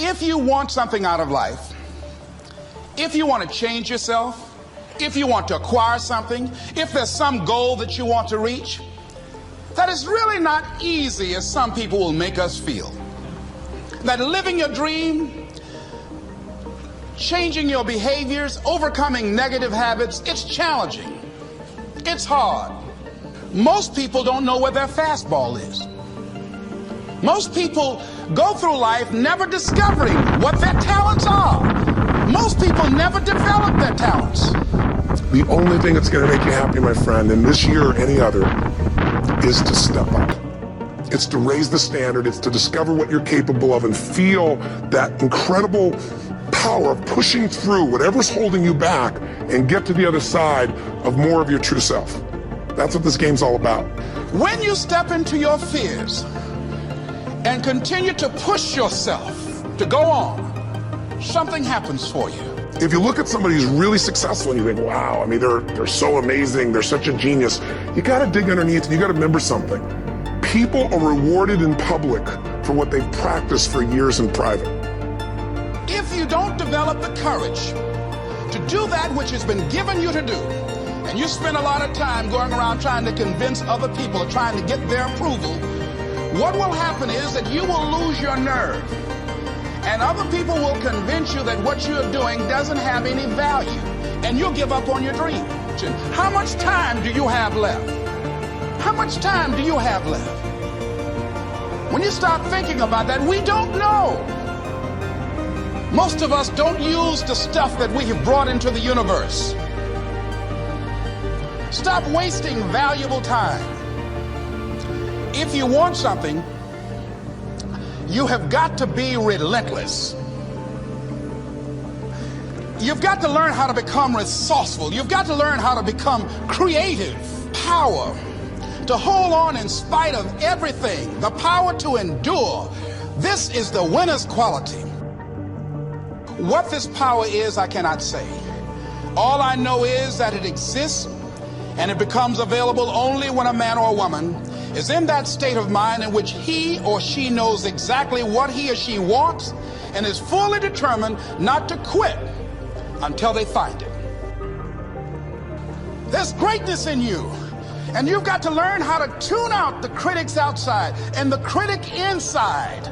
If you want something out of life, if you want to change yourself, if you want to acquire something, if there's some goal that you want to reach, that is really not easy as some people will make us feel. That living your dream, changing your behaviors, overcoming negative habits, it's challenging. It's hard. Most people don't know where their fastball is. Most people go through life never discovering what their talents are. Most people never develop their talents. The only thing that's going to make you happy, my friend, in this year or any other, is to step up. It's to raise the standard. It's to discover what you're capable of and feel that incredible power of pushing through whatever's holding you back and get to the other side of more of your true self. That's what this game's all about. When you step into your fears and continue to push yourself to go on, something happens for you. If you look at somebody who's really successful and you think, wow, I mean, they're so amazing, they're such a genius, you gotta dig underneath and you gotta remember something. People are rewarded in public for what they've practiced for years in private. If you don't develop the courage to do that which has been given you to do, and you spend a lot of time going around trying to convince other people or trying to get their approval, what will happen is that you will lose your nerve. And other people will convince you that what you're doing doesn't have any value, and you'll give up on your dream. How much time do you have left? How much time do you have left? When you start thinking about that, we don't know. Most of us don't use the stuff that we have brought into the universe. Stop wasting valuable time. If you want something, you have got to be relentless. You've got to learn how to become resourceful. You've got to learn how to become creative. Power to hold on in spite of everything. The power to endure. This is the winner's quality. What this power is, I cannot say. All I know is that it exists, and it becomes available only when a man or a woman is in that state of mind in which he or she knows exactly what he or she wants and is fully determined not to quit until they find it. There's greatness in you, and you've got to learn how to tune out the critics outside and the critic inside.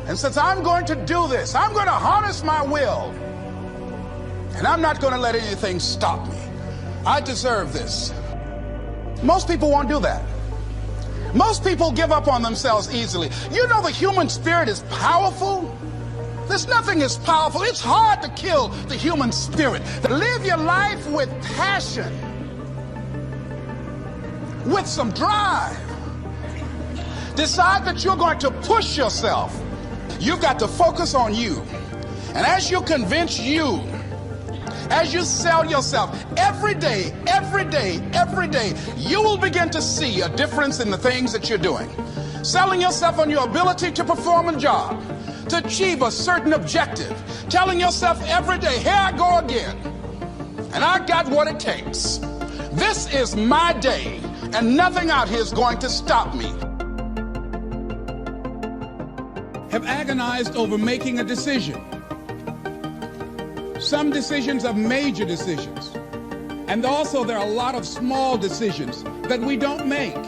And since I'm going to do this, I'm going to harness my will, and I'm not going to let anything stop me. I deserve this. Most people won't do that. Most people give up on themselves easily. You know the human spirit is powerful. There's nothing as powerful. It's hard to kill the human spirit. Live your life with passion, with some drive. Decide that you're going to push yourself. You've got to focus on you. And as you convince you, as you sell yourself every day, you will begin to see a difference in the things that you're doing. Selling yourself on your ability to perform a job, to achieve a certain objective. Telling yourself every day, here I go again, and I got what it takes. This is my day, and nothing out here is going to stop me. Have agonized over making a decision. Some decisions are major decisions. And also there are a lot of small decisions that we don't make,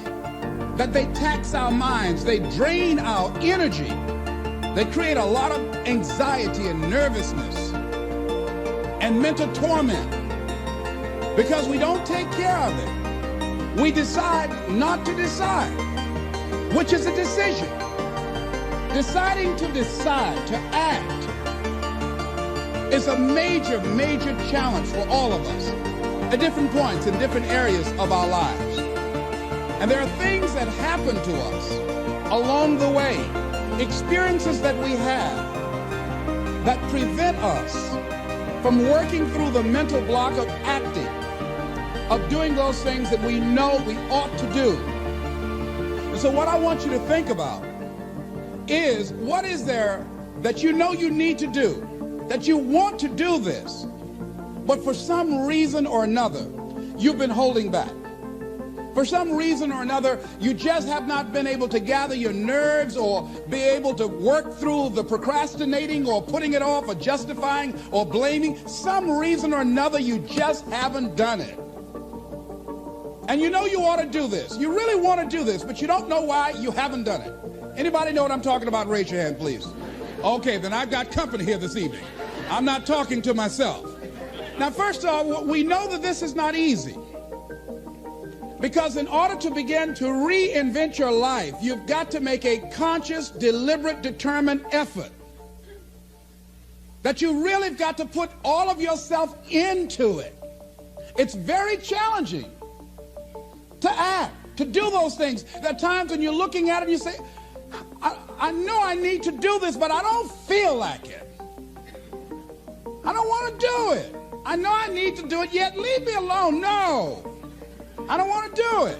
that they tax our minds, they drain our energy, they create a lot of anxiety and nervousness and mental torment because we don't take care of it. We decide not to decide, which is a decision. Deciding to decide, to act, is a major challenge for all of us at different points in different areas of our lives. And there are things that happen to us along the way, experiences that we have that prevent us from working through the mental block of acting, of doing those things that we know we ought to do. And so what I want you to think about is, what is there that you know you need to do, that you want to do this, but for some reason or another, you've been holding back. For some reason or another, you just have not been able to gather your nerves or be able to work through the procrastinating or putting it off or justifying or blaming. Some reason or another, you just haven't done it. And you know you ought to do this. You really want to do this, but you don't know why you haven't done it. Anybody know what I'm talking about? Raise your hand, please. Okay, then I've got company here this evening. I'm not talking to myself. Now, first of all, we know that this is not easy. Because in order to begin to reinvent your life, you've got to make a conscious, deliberate, determined effort. That you really have got to put all of yourself into it. It's very challenging to act, to do those things. There are times when you're looking at it and you say, I know I need to do this, but I don't feel like it. I don't want to do it. I know I need to do it, yet leave me alone. No. I don't want to do it.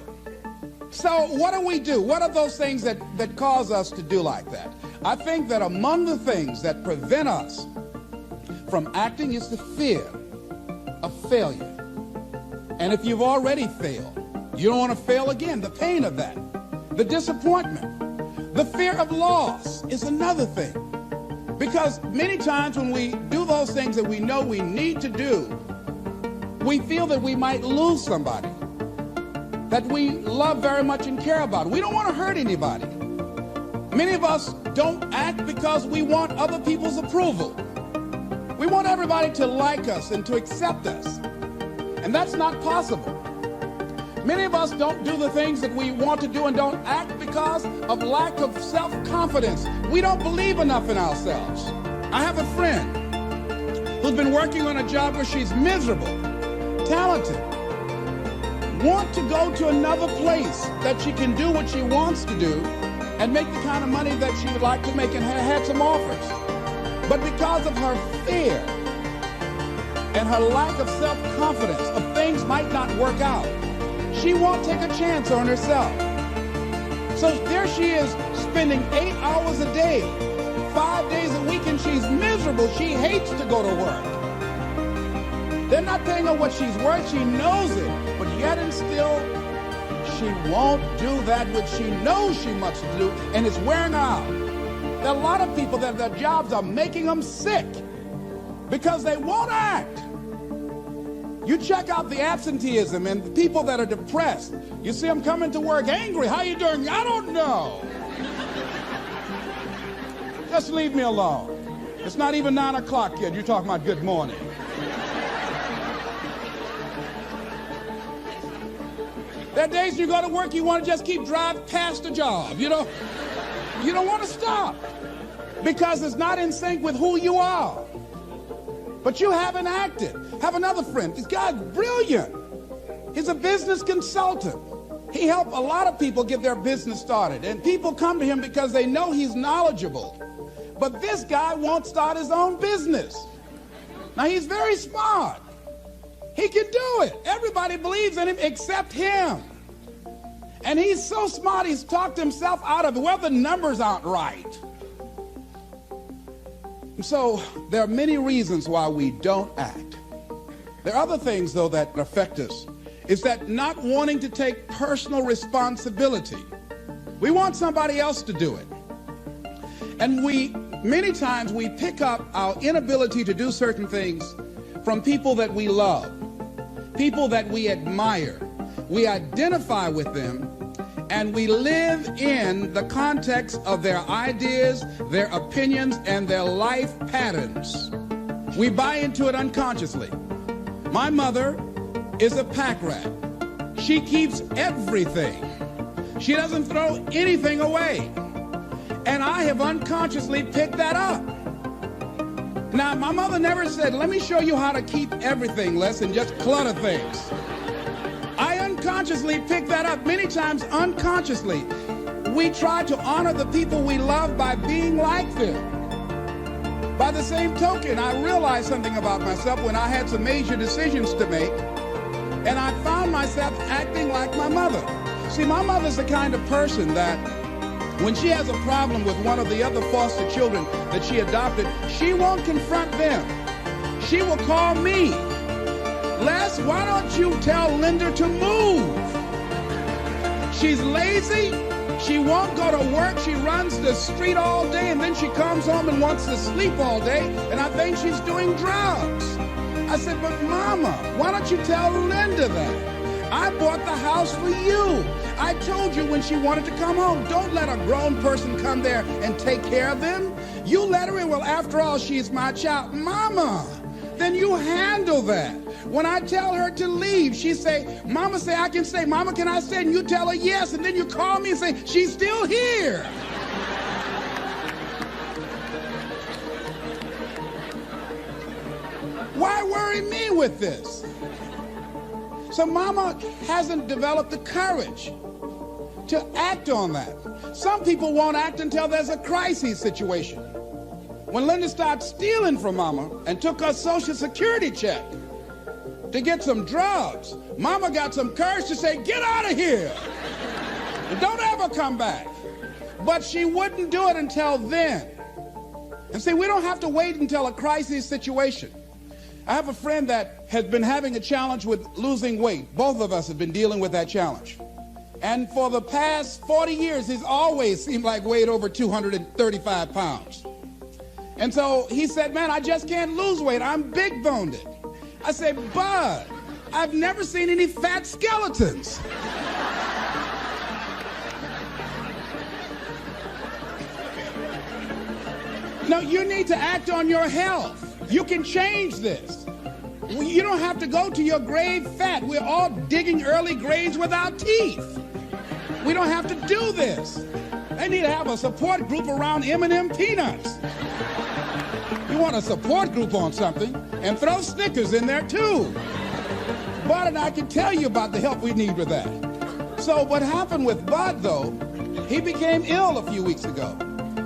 So what do? What are those things that cause us to do like that? I think that among the things that prevent us from acting is the fear of failure. And if you've already failed, you don't want to fail again. The pain of that, the disappointment, the fear of loss is another thing. Because many times when we do those things that we know we need to do, we feel that we might lose somebody that we love very much and care about. We don't want to hurt anybody. Many of us don't act because we want other people's approval. We want everybody to like us and to accept us. And that's not possible. Many of us don't do the things that we want to do and don't act because of lack of self-confidence. We don't believe enough in ourselves. I have a friend who's been working on a job where she's miserable, talented, want to go to another place that she can do what she wants to do and make the kind of money that she would like to make, and had some offers. But because of her fear and her lack of self-confidence of things might not work out, she won't take a chance on herself. So there she is spending 8 hours a day, 5 days a week, and she's miserable. She hates to go to work. They're not paying her what she's worth. She knows it, but yet and still, she won't do that which she knows she must do, and it's wearing her out. There are a lot of people that their jobs are making them sick because they won't act. You check out the absenteeism and the people that are depressed. You see them coming to work angry. How you doing? I don't know. Just leave me alone. It's not even 9 o'clock yet. You're talking about good morning. There are days you go to work, you want to just keep driving past the job. You don't want to stop because it's not in sync with who you are. But you haven't acted. Have another friend. This guy's brilliant. He's a business consultant. He helped a lot of people get their business started. And people come to him because they know he's knowledgeable. But this guy won't start his own business. Now, he's very smart. He can do it. Everybody believes in him except him. And he's so smart, he's talked himself out of it. Well, the numbers aren't right. So there are many reasons why we don't act. There are other things, though, that affect us. Is that not wanting to take personal responsibility. We want somebody else to do it. And many times we pick up our inability to do certain things from people that we love, people that we admire. We identify with them, and we live in the context of their ideas, their opinions, and their life patterns. We buy into it unconsciously. My mother is a pack rat. She keeps everything. She doesn't throw anything away. And I have unconsciously picked that up. Now, my mother never said, let me show you how to keep everything, Les, and just clutter things. I unconsciously picked that up many times unconsciously. We try to honor the people we love by being like them. By the same token, I realized something about myself when I had some major decisions to make, and I found myself acting like my mother. See, my mother's the kind of person that when she has a problem with one of the other foster children that she adopted, she won't confront them. She will call me. Les, why don't you tell Linda to move? She's lazy. She won't go to work. She runs the street all day, and then she comes home and wants to sleep all day, and I think she's doing drugs. I said, but Mama, why don't you tell Linda that? I bought the house for you. I told you when she wanted to come home, don't let a grown person come there and take care of them. You let her in. Well, after all, she's my child. Mama, then you handle that. When I tell her to leave, she say, Mama say I can stay. Mama, can I stay? And you tell her yes, and then you call me and say, she's still here. Why worry me with this? So Mama hasn't developed the courage to act on that. Some people won't act until there's a crisis situation. When Linda started stealing from Mama and took her Social Security check to get some drugs, Mama got some courage to say, get out of here and don't ever come back. But she wouldn't do it until then. And see, we don't have to wait until a crisis situation. I have a friend that has been having a challenge with losing weight. Both of us have been dealing with that challenge. And for the past 40 years, he's always seemed like weighed over 235 pounds. And so he said, man, I just can't lose weight. I'm big boned. I said, Bud, I've never seen any fat skeletons. No, you need to act on your health. You can change this. You don't have to go to your grave fat. We're all digging early graves without teeth. We don't have to do this. They need to have a support group around M&M peanuts. You want a support group on something, and throw Snickers in there too. Bud and I can tell you about the help we need with that. So what happened with Bud, though, he became ill a few weeks ago.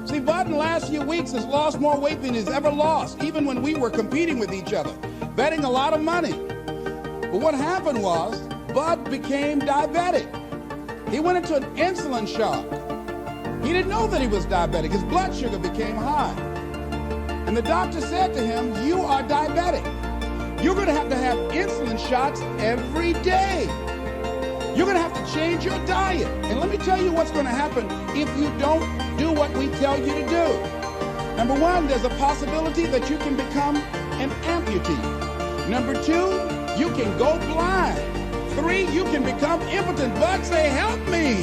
See, Bud in the last few weeks has lost more weight than he's ever lost, even when we were competing with each other, betting a lot of money. But what happened was, Bud became diabetic. He went into an insulin shock. He didn't know that he was diabetic. His blood sugar became high. And the doctor said to him, you are diabetic. You're going to have insulin shots every day. You're going to have to change your diet. And let me tell you what's going to happen if you don't do what we tell you to do. Number one, there's a possibility that you can become an amputee. Number two, you can go blind. Three, you can become impotent. Bud, say, help me.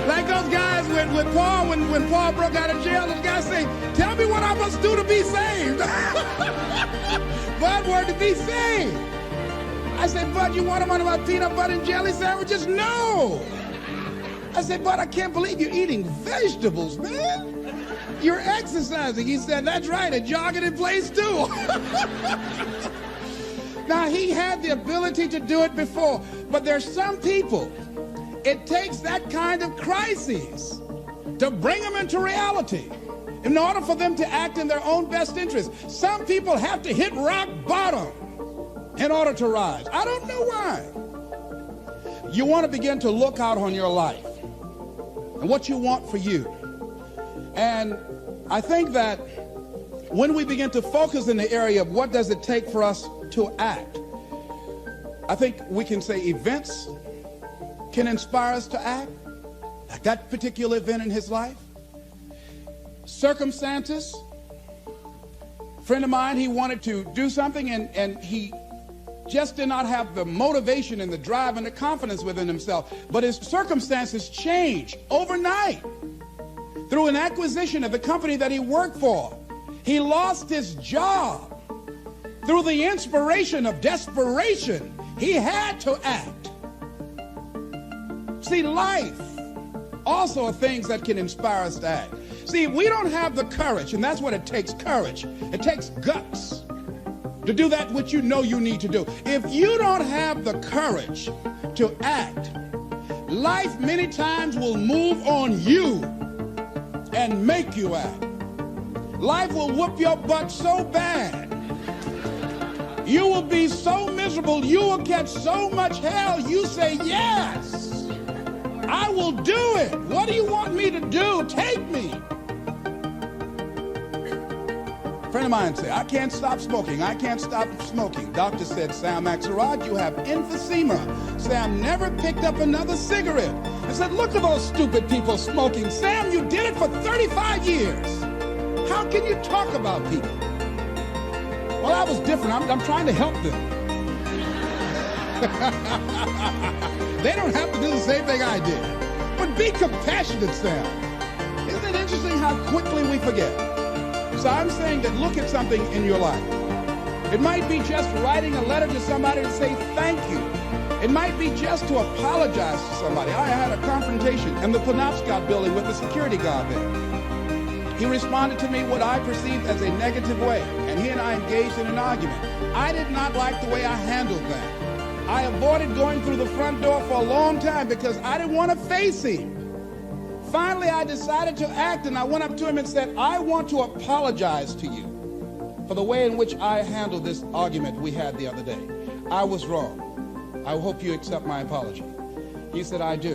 Like those guys with Paul, when Paul broke out of jail, those guys say, tell me what I must do to be saved. Bud wanted to be saved. I said, Bud, you want one of my peanut butter and jelly sandwiches? No. I said, Bud, I can't believe you're eating vegetables, man. You're exercising. He said, that's right, and jogging in place too. Now, he had the ability to do it before, but there's some people, it takes that kind of crisis to bring them into reality in order for them to act in their own best interest. Some people have to hit rock bottom in order to rise. I don't know why. You want to begin to look out on your life and what you want for you. And I think that when we begin to focus in the area of what does it take for us to act, I think we can say events can inspire us to act, like that particular event in his life. Circumstances. A friend of mine, he wanted to do something and he just did not have the motivation and the drive and the confidence within himself. But his circumstances changed overnight through an acquisition of the company that he worked for. He lost his job. Through the inspiration of desperation, he had to act. See, life also are things that can inspire us to act. See, we don't have the courage, and that's what it takes, courage. It takes guts to do that which you know you need to do. If you don't have the courage to act, life many times will move on you and make you act. Life will whoop your butt so bad. You will be so miserable. You will catch so much hell. You say, yes, I will do it. What do you want me to do? Take me. A friend of mine said, I can't stop smoking. I can't stop smoking. Doctor said, Sam Axelrod, you have emphysema. Sam never picked up another cigarette. I said, look at those stupid people smoking. Sam, you did it for 35 years. How can you talk about people? Well, I was different. I'm trying to help them. They don't have to do the same thing I did. But be compassionate, Sam. Isn't it interesting how quickly we forget? So I'm saying that look at something in your life. It might be just writing a letter to somebody to say thank you. It might be just to apologize to somebody. I had a confrontation in the Penobscot building with the security guard there. He responded to me what I perceived as a negative way, and he and I engaged in an argument. I did not like the way I handled that. I avoided going through the front door for a long time because I didn't want to face him. Finally, I decided to act, and I went up to him and said, I want to apologize to you for the way in which I handled this argument we had the other day. I was wrong. I hope you accept my apology. He said, I do.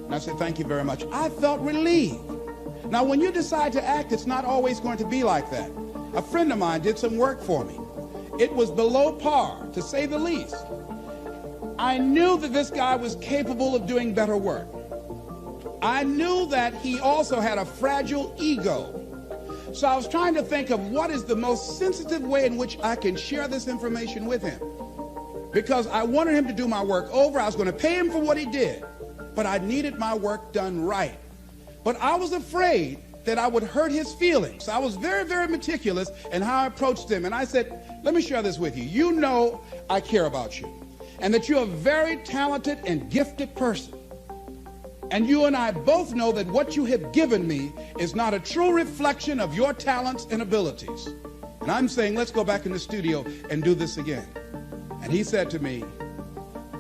And I said, thank you very much. I felt relieved. Now, when you decide to act, it's not always going to be like that. A friend of mine did some work for me. It was below par, to say the least. I knew that this guy was capable of doing better work. I knew that he also had a fragile ego. So I was trying to think of what is the most sensitive way in which I can share this information with him. Because I wanted him to do my work over. I was going to pay him for what he did. But I needed my work done right. But I was afraid that I would hurt his feelings. I was very, very meticulous in how I approached him. And I said, let me share this with you. You know I care about you. And that you're a very talented and gifted person. And you and I both know that what you have given me is not a true reflection of your talents and abilities. And I'm saying, let's go back in the studio and do this again. And he said to me,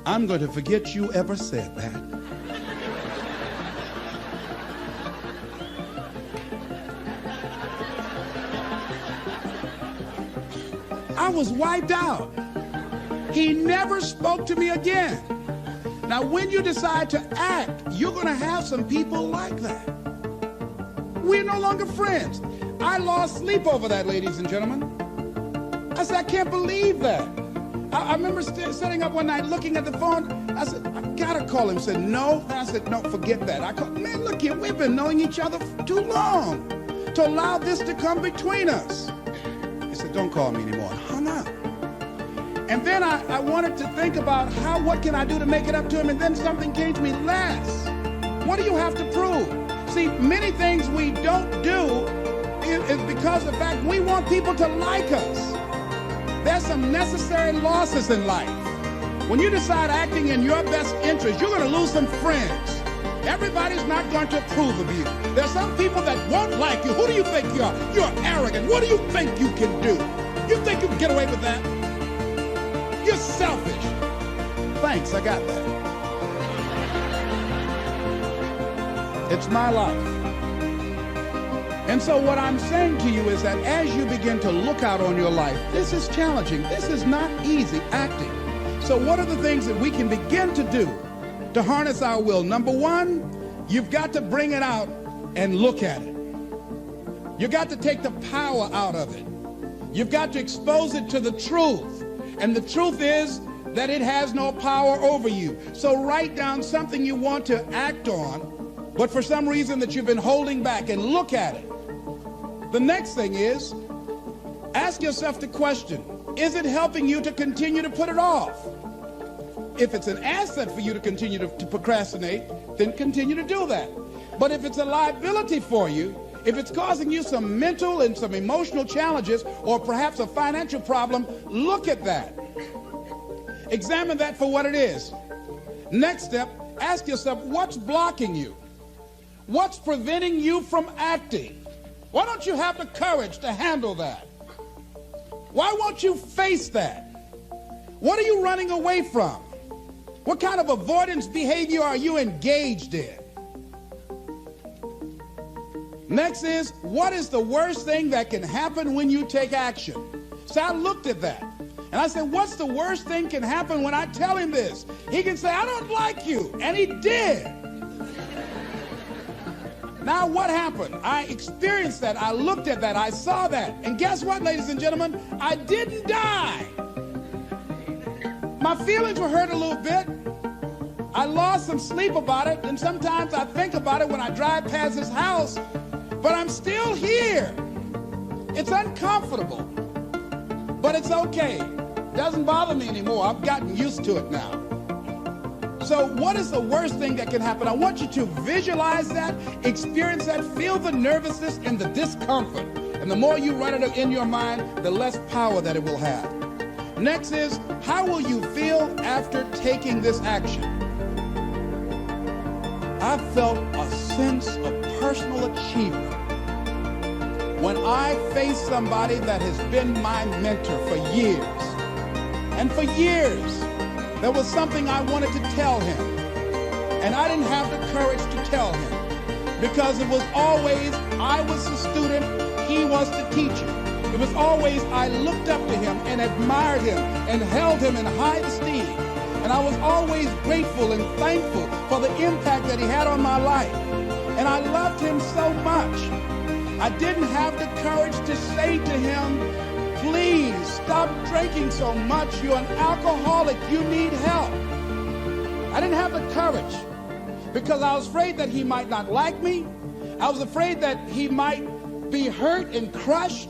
I'm going to forget you ever said that. I was wiped out. He never spoke to me again. Now, when you decide to act, you're going to have some people like that. We're no longer friends. I lost sleep over that, ladies and gentlemen. I said, I can't believe that. I remember sitting up one night looking at the phone. I said, I got to call him. He said, no. And I said, no, forget that. I called, man, look here, we've been knowing each other for too long to allow this to come between us. He said, don't call me anymore. And hung up. And then I wanted to think about what can I do to make it up to him? And then something came to me, less. What do you have to prove? See, many things we don't do is because of the fact we want people to like us. There's some necessary losses in life. When you decide acting in your best interest, you're going to lose some friends. Everybody's not going to approve of you. There's some people that won't like you. Who do you think you are? You're arrogant. What do you think you can do? You think you can get away with that? You're selfish. Thanks, I got that. It's my life. And so what I'm saying to you is that as you begin to look out on your life, this is challenging. This is not easy acting. So what are the things that we can begin to do to harness our will? Number one, you've got to bring it out and look at it. You've got to take the power out of it. You've got to expose it to the truth. And the truth is that it has no power over you. So write down something you want to act on, but for some reason that you've been holding back, and look at it. The next thing is, ask yourself the question, is it helping you to continue to put it off? If it's an asset for you to continue to procrastinate, then continue to do that. But if it's a liability for you, if it's causing you some mental and some emotional challenges, or perhaps a financial problem, look at that. Examine that for what it is. Next step, ask yourself, what's blocking you? What's preventing you from acting? Why don't you have the courage to handle that? Why won't you face that? What are you running away from? What kind of avoidance behavior are you engaged in? Next is, what is the worst thing that can happen when you take action? So I looked at that, and I said, what's the worst thing can happen when I tell him this? He can say, I don't like you, and he did. Now what happened? I experienced that. I looked at that. I saw that. And guess what, ladies and gentlemen? I didn't die. My feelings were hurt a little bit. I lost some sleep about it, and sometimes I think about it when I drive past his house, but I'm still here. It's uncomfortable, but it's okay. It doesn't bother me anymore. I've gotten used to it now. So what is the worst thing that can happen? I want you to visualize that, experience that, feel the nervousness and the discomfort. And the more you run it in your mind, the less power that it will have. Next is, how will you feel after taking this action? I felt a sense of personal achievement when I faced somebody that has been my mentor for years. And for years, there was something I wanted to tell him, and I didn't have the courage to tell him because it was always I was the student, he was the teacher. It was always I looked up to him and admired him and held him in high esteem. And I was always grateful and thankful for the impact that he had on my life. And I loved him so much. I didn't have the courage to say to him, please stop drinking so much. You're an alcoholic. You need help. I didn't have the courage because I was afraid that he might not like me. I was afraid that he might be hurt and crushed,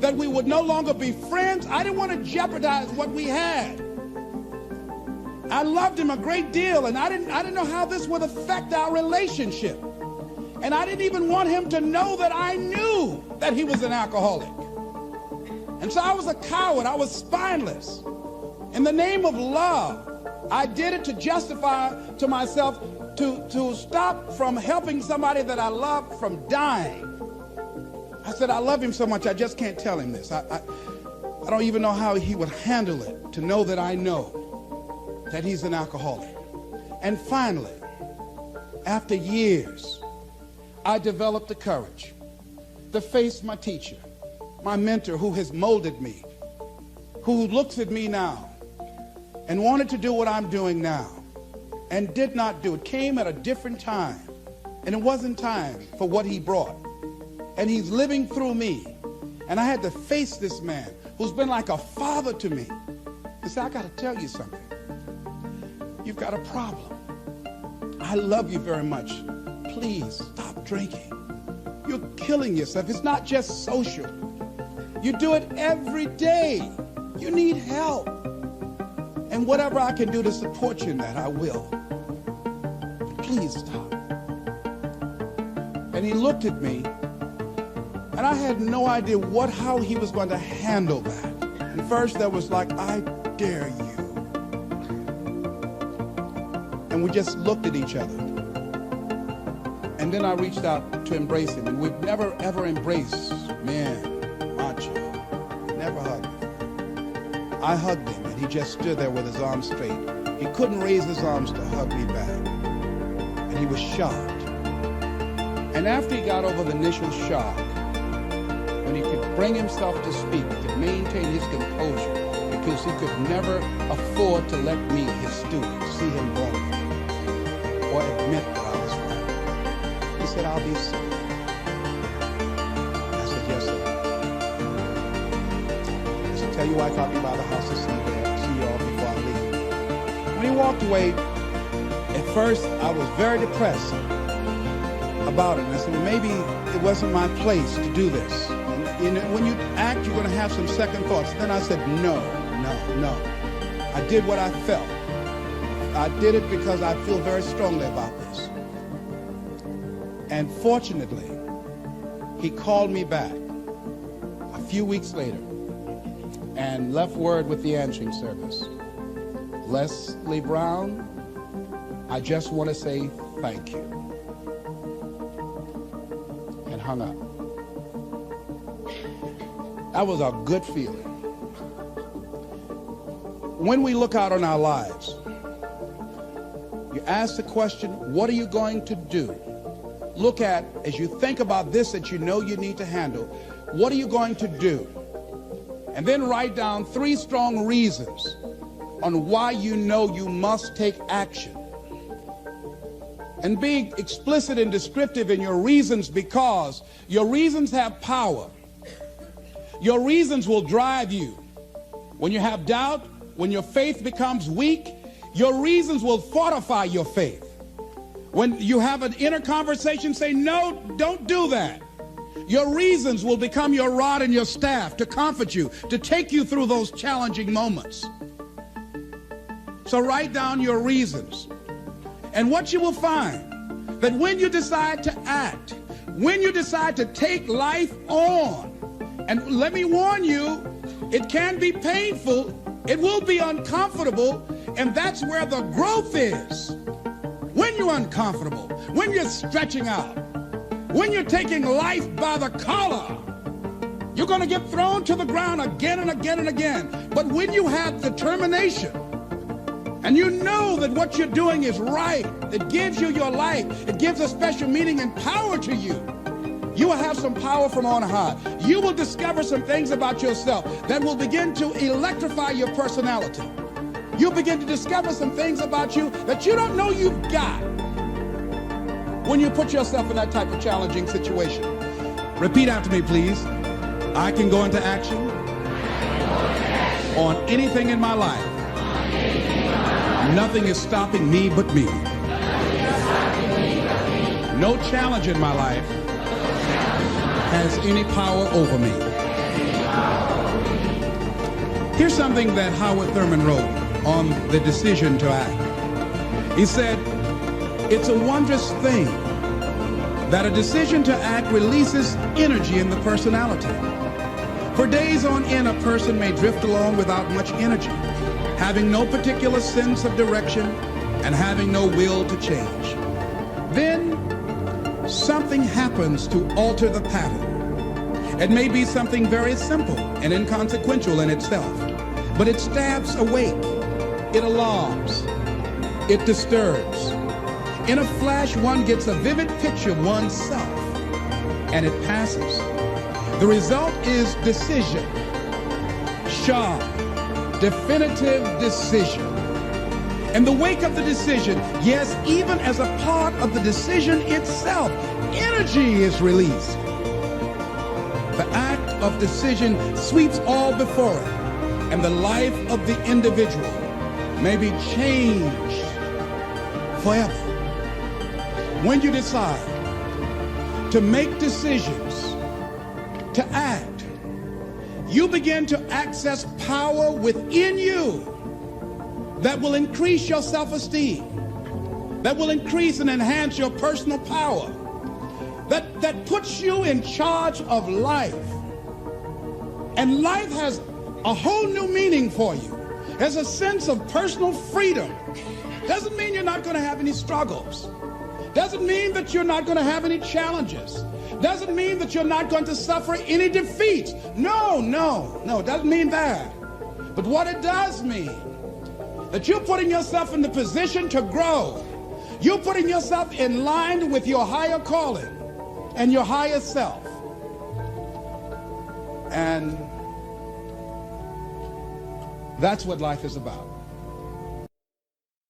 that we would no longer be friends. I didn't want to jeopardize what we had. I loved him a great deal, and I didn't know how this would affect our relationship. And I didn't even want him to know that I knew that he was an alcoholic. And so I was a coward. I was spineless. In the name of love, I did it to justify to myself to stop from helping somebody that I loved from dying. I said, I love him so much, I just can't tell him this. I don't even know how he would handle it, to know that I know that he's an alcoholic. And finally, after years, I developed the courage to face my teacher, my mentor who has molded me, who looks at me now and wanted to do what I'm doing now and did not do it. Came at a different time, and it wasn't time for what he brought. And he's living through me. And I had to face this man who's been like a father to me. He said, I got to tell you something. You've got a problem. I love you very much. Please stop drinking. You're killing yourself. It's not just social. You do it every day. You need help. And whatever I can do to support you in that, I will. Please stop. And he looked at me, and I had no idea how he was going to handle that. And first there was like, I dare you. And we just looked at each other. And then I reached out to embrace him. And we've never, ever embraced men, macho, never hugged him. I hugged him, and he just stood there with his arms straight. He couldn't raise his arms to hug me back. And he was shocked. And after he got over the initial shock, when he could bring himself to speak, to maintain his composure, because he could never afford to let me, his student, see him wrong or admit that I was wrong. He said, I'll be sorry. I said, yes, sir. I said, tell your wife I'll be by the house to see you all before I leave. When he walked away, at first I was very depressed about it. And I said, well, maybe it wasn't my place to do this. And when you act, you're going to have some second thoughts. Then I said, no. I did what I felt. I did it because I feel very strongly about this. And fortunately, he called me back a few weeks later and left word with the answering service. Leslie Brown, I just want to say thank you. And hung up. That was a good feeling. When we look out on our lives, you ask the question, what are you going to do? Look at, as you think about this that you know you need to handle, what are you going to do? And then write down 3 strong reasons on why you know you must take action. and be explicit and descriptive in your reasons, because your reasons have power. Your reasons will drive you. When you have doubt, when your faith becomes weak, your reasons will fortify your faith. When you have an inner conversation, say, no, don't do that. Your reasons will become your rod and your staff to comfort you, to take you through those challenging moments. So write down your reasons. And what you will find, that when you decide to act, when you decide to take life on, and let me warn you, it can be painful, it will be uncomfortable, and that's where the growth is. When you're uncomfortable, when you're stretching out, when you're taking life by the collar, you're going to get thrown to the ground again and again and again. But when you have determination, and you know that what you're doing is right, it gives you your life, it gives a special meaning and power to you, you will have some power from on high. You will discover some things about yourself that will begin to electrify your personality. You'll begin to discover some things about you that you don't know you've got when you put yourself in that type of challenging situation. Repeat after me, please. I can go into action on anything in my life. Nothing is stopping me but me. No challenge in my life has any power over me. Here's something that Howard Thurman wrote on the decision to act. He said, it's a wondrous thing that a decision to act releases energy in the personality. For days on end, a person may drift along without much energy, having no particular sense of direction and having no will to change. Then something happens to alter the pattern. It may be something very simple and inconsequential in itself, but it stabs awake, it alarms, it disturbs. In a flash, one gets a vivid picture of oneself, and it passes. The result is decision, sharp, definitive decision. In the wake of the decision, yes, even as a part of the decision itself, energy is released. The act of decision sweeps all before it, and the life of the individual may be changed forever. When you decide to make decisions, to act, you begin to access power within you that will increase your self-esteem, that will increase and enhance your personal power, that puts you in charge of life. And life has a whole new meaning for you. There's a sense of personal freedom. Doesn't mean you're not going to have any struggles. Doesn't mean that you're not going to have any challenges. Doesn't mean that you're not going to suffer any defeats. No, it doesn't mean that. But what it does mean, that you're putting yourself in the position to grow. You're putting yourself in line with your higher calling and your higher self. And that's what life is about.